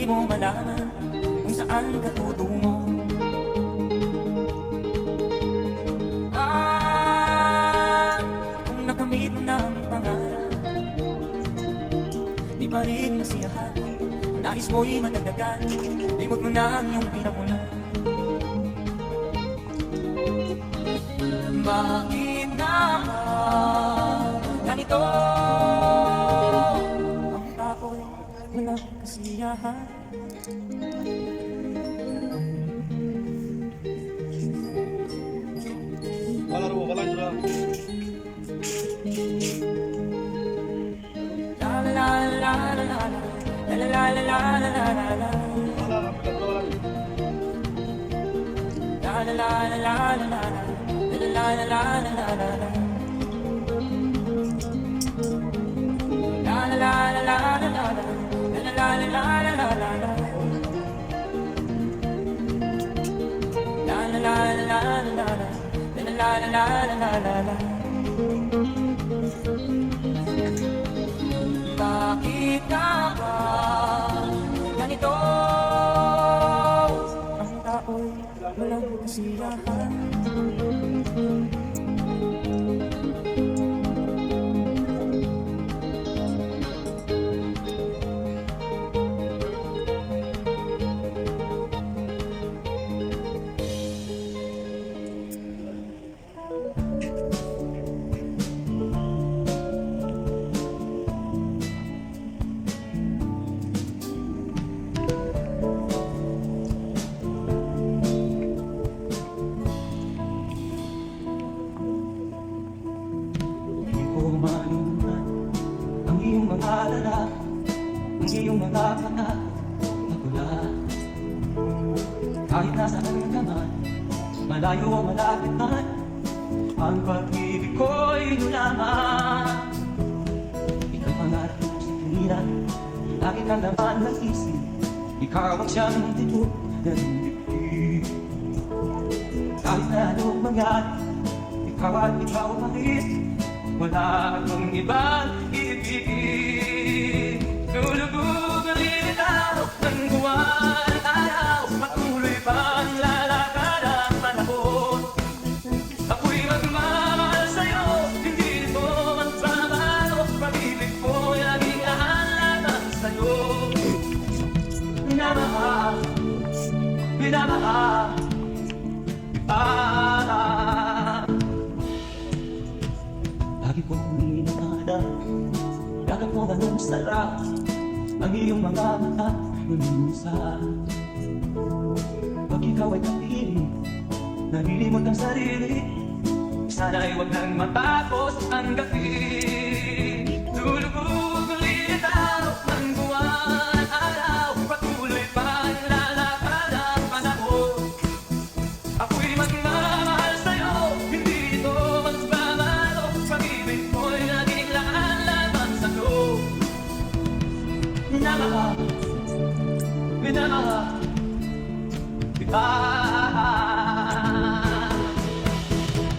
mo malaman kung saan ka tutungo. Kung nakamit mo na ang pangarap, di pa rin masiyahan. Nais mo'y madagdagan, limot mo na ang iyong pinamula. Bakit naman ganito? Ang tao'y walang kasiyahan. Palaro, palaro. La la la la la la la la la la la la la la la. La la la la la la la la. La la la la la la la. La la la la la la la la. La la la la la la la la. La la la la la la la. La la la la la la la. Bakit ka ba ganito? Ang tao'y walang kasiyahan. Ang iyong mga alala, ang iyong mga pangarap na pula. Kahit nasaan ka man, malayo o malapit man, ang pag-ibig ko'y ino lamang. Ikaw pangarap ko sa tuliran, lagi kang laman ng isip. Ikaw ang siyang titulo ng dibdib. Kahit na anong mangyari, ikaw at ikaw ang isip. Wala akong ibang ibig. Lulubugin itaw ng buwan araw, patuloy pang lalakad ang panahon. Ako'y magmamahal sa'yo, hindi ito magbabago. Pag-ibig ko'y laging lahat sa'yo. Minamahal, minamahal kita. Lagi kong hinahanap, dagat mo ganun sarap, ang iyong mga mata lulusa. Pag ikaw ay kapiling, nalilimot ang sarili, sana'y huwag nang matapos ang gabi. Lulubog ulit itaw ng buwan araw, patuloy pa ang lalakad ang panahon. Ako'y magmamahal sa'yo, hindi ito magbabago. Pag-ibig ko'y laging laman sa'yo. Minamahal, minamahal kita.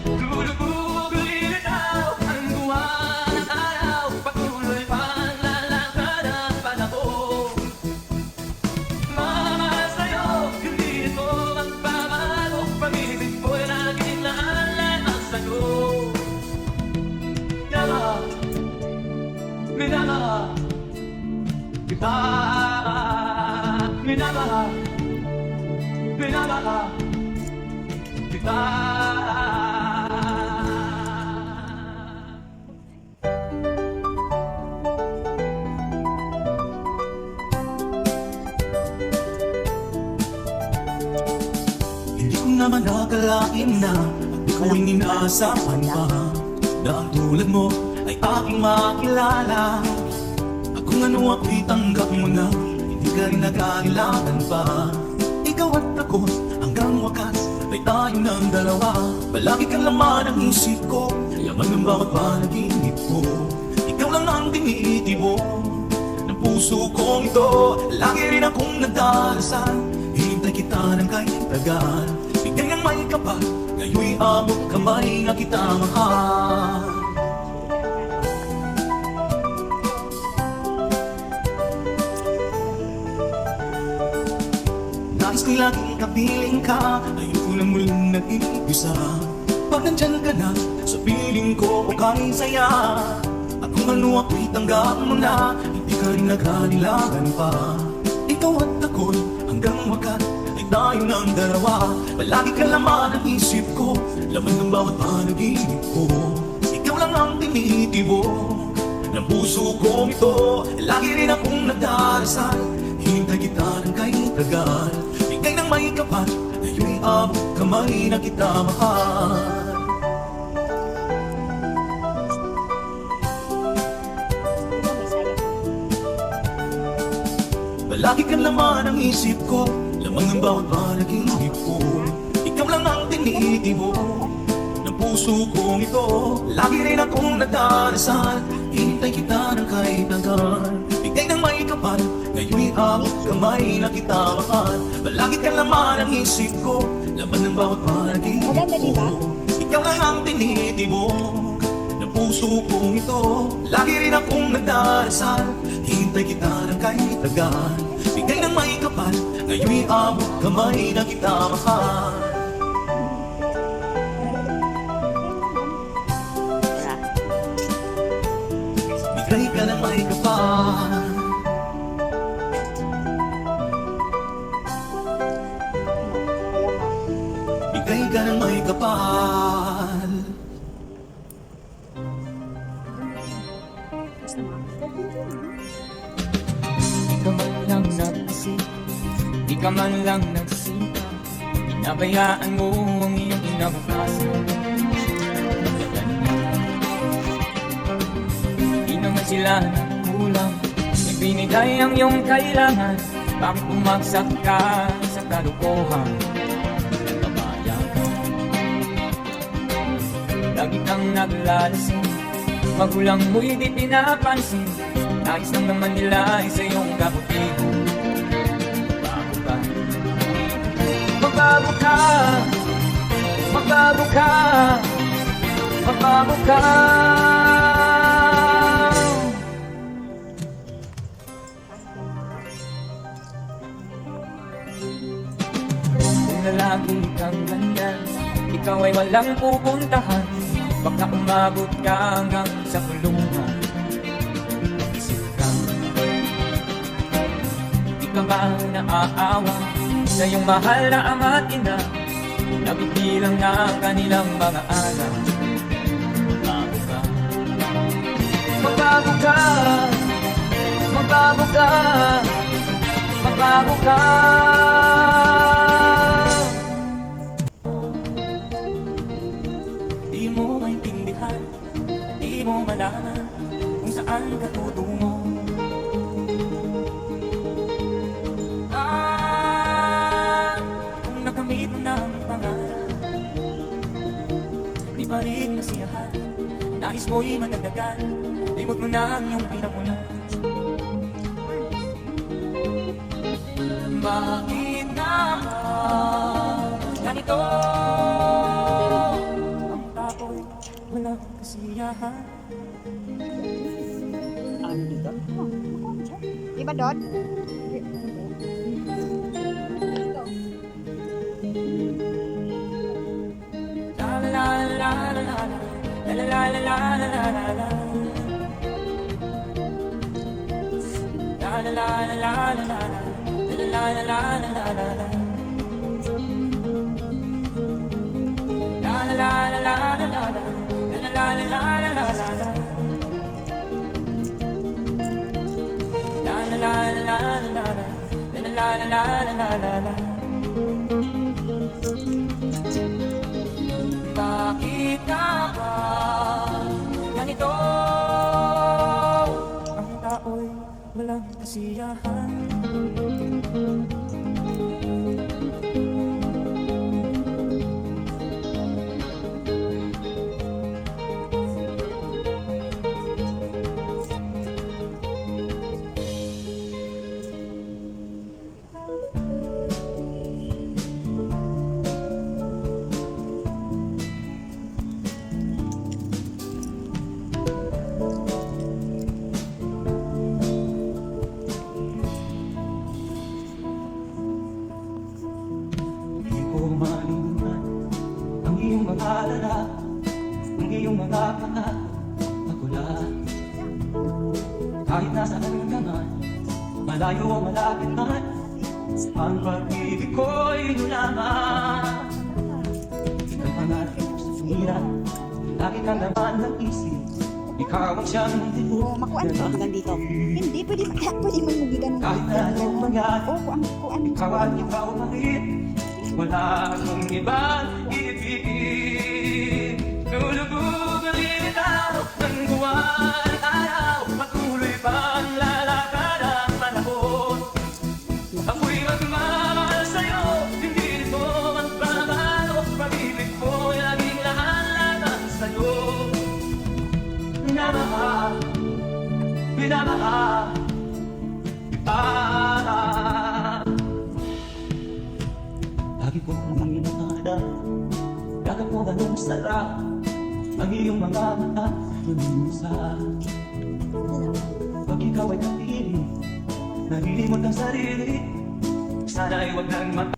Lulubog ulit itaw ang buwan araw, patuloy pa ang lalakad ang panahon. Mamahal sa'yo, hindi ito magbabago. Pag-ibig ko'y laging laman sa'yo. Minamahal, minamahal kita. Minamahal, minamahal kita. Hindi ko naman nakalain na di ko inaasahan pa na ang tulad mo ay aking makilala. Kung ano ako'y tanggap mo na, hindi ka rin nagkailangan pa. Ikaw at ako, hanggang wakas, ay tayo ng dalawa. Palagi kang laman ang isip ko, laman ng bawat panaginip ko. Ikaw lang ang tinitibo ng puso kong ito. Lagi rin akong nagdarasal, hintay kita ng kahit tagal. Bigay ang may kapal, ngayon'y abot kamay nga kita mahal. ko'y laging kapiling ka. Ayoko lang muling nag-iisa. Pag nandyan ka na, sa piling ko okay saya. At kung ano ako'y tanggap mo na, hindi ka rin naghalilangan pa. Ikaw at ako'y hanggang wakas ay tayo ng dalawa. Palagi ka laman ang isip ko, laman ng bawat panaginip ko. Ikaw lang ang tinitibok ng puso kong ito. Lagi rin akong nagdarasal, hinintay kita ng kahit tagal. Bigay ng may kapal, ngayon'y abot kamay na kita mahal. Palagi kang laman ang isip ko, lamang ang bawat panaginip ko. Ikaw lang ang tinitibok ng puso kong ito. Lagi rin akong nagdarasal, hintay kita ng kahit tagal. Bigay ng may kapal, ngayon'y abot kamay na kita mahal. Palagi kang laman ang isip ko, laman ng bawat panaginip ko. Ikaw lang ang tinitibok ng puso kong ito. Lagi rin akong nagdarasal, hintay kita ng kahit tagal. Bigay ng may kapal, ngayon'y abot kamay na kita mahal. Bigay ka ng may kapal, bigay ka ng may kapal. Di ka man lang nag-isip, di ka man lang nagsinta. Pinabayaan mo ang iyong kinabukasan. Di naman sila nagkulang, ibinigay ang iyong kailangan. Bakit bumagsak ka sa kalukuhan? Kabayan ka, lagi kang naglalasing, magulang mo'y di pinapansin. Nais lang naman nila ay sa iyong kabutihan. Magbago ka, magbago ka, magbago ka. Kung lalaki kang ganyan, ikaw ay walang pupuntahan. Baka umabot ka hanggang sa kulungan. Ka ba naaawa sa iyong mahal na ama't ina? Nabibilang na ang kanilang mga anak. Magbago ka, magbago ka, magbago ka, magbago ka. Di mo maintindihan, di mo malaman kung saan ka tutungo. Nakamit mo ng pangarap, di pa rin nasiyahan. Nais mo'y madagdagan, limot mo na ang iyong pinamulan. Bakit nga ba ganito? Ang tao'y walang kasiyahan. Di ba doon? Bakit ka ba ganito? Ang tao'y walang kasiyahan. Kahit nasaan ka man, malayo o malapit man, ang pag-ibig ko'y lamang. Ang pangarap sa sumira, lagi kang naman ng isip, ikaw ang siyang tibok. Oh, makuan ka hanggang dito. Hindi, pwede mo mugigan. Kahit na anong mangyari, Oh, kuan. ikaw at ikaw mahit, wala akong ibang ibigin. Lulubog ang initaw ng buwan at araw, patuloy pang lalakad ang panahon. Ako'y magmamahal sa'yo, hindi ito magbabago, pag-ibig ko'y laging lahat sa'yo. Minamahal, minamahal kita. Lagi ko nang inakala, gagawin mo ganun sarap ang iyong mga mata lumimusa. Pag ikaw ay kapiling, nahilimot ang sarili, sana'y wag nang mata.